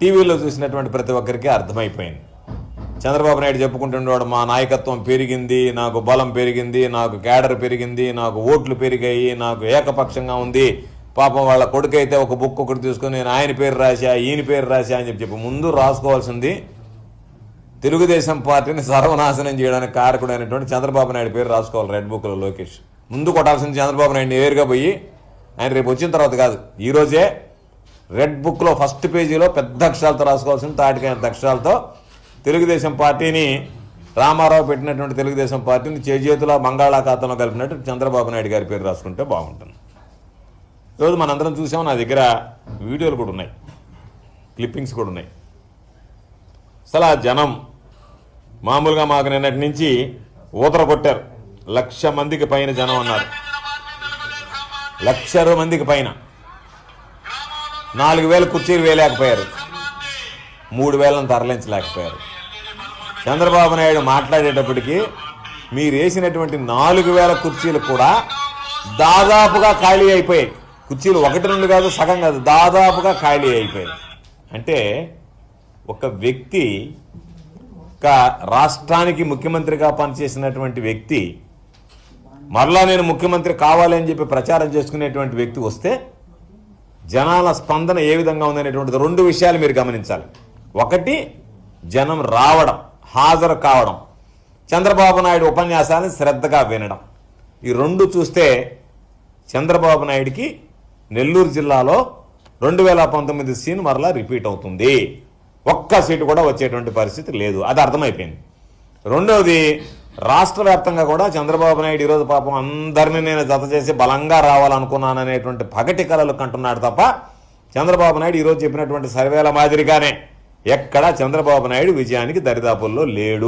టీవీలో చూసినటువంటి ప్రతి ఒక్కరికి అర్థమైపోయింది. చంద్రబాబు నాయుడు చెప్పుకుంటున్నాడు, మా నాయకత్వం పెరిగింది, నాకు బలం పెరిగింది, నాకు క్యాడర్ పెరిగింది, నాకు ఓట్లు పెరిగాయి, నాకు ఏకపక్షంగా ఉంది. పాపం వాళ్ళ కొడుకైతే ఒక బుక్ ఒకటి తీసుకొని నేను ఆయన పేరు రాశా, ఈయన పేరు రాశా అని చెప్పి ముందు రాసుకోవాల్సింది తెలుగుదేశం పార్టీని సర్వనాశనం చేయడానికి కారకుడైనటువంటి చంద్రబాబు నాయుడు పేరు రాసుకోవాలి. రెడ్ బుక్లో లోకేష్ ముందు కొట్టాల్సింది చంద్రబాబు నాయుడు నేరుగా పోయి, ఆయన రేపు వచ్చిన తర్వాత కాదు, ఈరోజే రెడ్ బుక్లో ఫస్ట్ పేజీలో పెద్ద అక్షరాలతో రాసుకోవాల్సింది, తాటికైన అక్షరాలతో తెలుగుదేశం పార్టీని, రామారావు పెట్టినటువంటి తెలుగుదేశం పార్టీని చేజేతుల బంగాళాఖాతంలో కలిపినట్టు చంద్రబాబు నాయుడు గారి పేరు రాసుకుంటే బాగుంటుంది. ఈరోజు మనందరం చూసాం, నా దగ్గర వీడియోలు కూడా ఉన్నాయి, క్లిప్పింగ్స్ కూడా ఉన్నాయి. అసలు ఆ జనం మామూలుగా మాకు నిన్నటి నుంచి ఊతర కొట్టారు. 1,00,000 మందికి పైన జనం అన్నారు. 1,00,000 మందికి పైన 4,000 కుర్చీలు వేయలేకపోయారు, 3,000 తరలించలేకపోయారు. చంద్రబాబు నాయుడు మాట్లాడేటప్పటికీ మీరు వేసినటువంటి 4,000 కుర్చీలు కూడా దాదాపుగా ఖాళీ అయిపోయాయి. కుర్చీలు 1-2 కాదు, సగం కాదు, దాదాపుగా ఖాళీ అయిపోయాయి. అంటే ఒక వ్యక్తి, ఒక రాష్ట్రానికి ముఖ్యమంత్రిగా పనిచేసినటువంటి వ్యక్తి మరలా నేను ముఖ్యమంత్రి కావాలి అని చెప్పి ప్రచారం చేసుకునేటువంటి వ్యక్తి వస్తే జనాల స్పందన ఏ విధంగా ఉందనేటువంటిది 2 విషయాలు మీరు గమనించాలి. ఒకటి, జనం రావడం, హాజరు కావడం, చంద్రబాబు నాయుడు ఉపన్యాసాన్ని శ్రద్ధగా వినడం. ఈ 2 చూస్తే చంద్రబాబు నాయుడికి నెల్లూరు జిల్లాలో 2019 సీన్ మరలా రిపీట్ అవుతుంది. ఒక్క సీటు కూడా వచ్చేటువంటి పరిస్థితి లేదు, అది అర్థమైపోయింది. రెండవది, రాష్ట్ర వ్యాప్తంగా కూడా చంద్రబాబు నాయుడు ఈరోజు పాపం అందరినీ నేను జత చేసి బలంగా రావాలనుకున్నాననేటువంటి పగటి కలలు కంటున్నాడు తప్ప చంద్రబాబు నాయుడు ఈరోజు చెప్పినటువంటి సర్వేల మాదిరిగానే ఎక్కడా చంద్రబాబు నాయుడు విజయానికి దరిదాపుల్లో లేడు.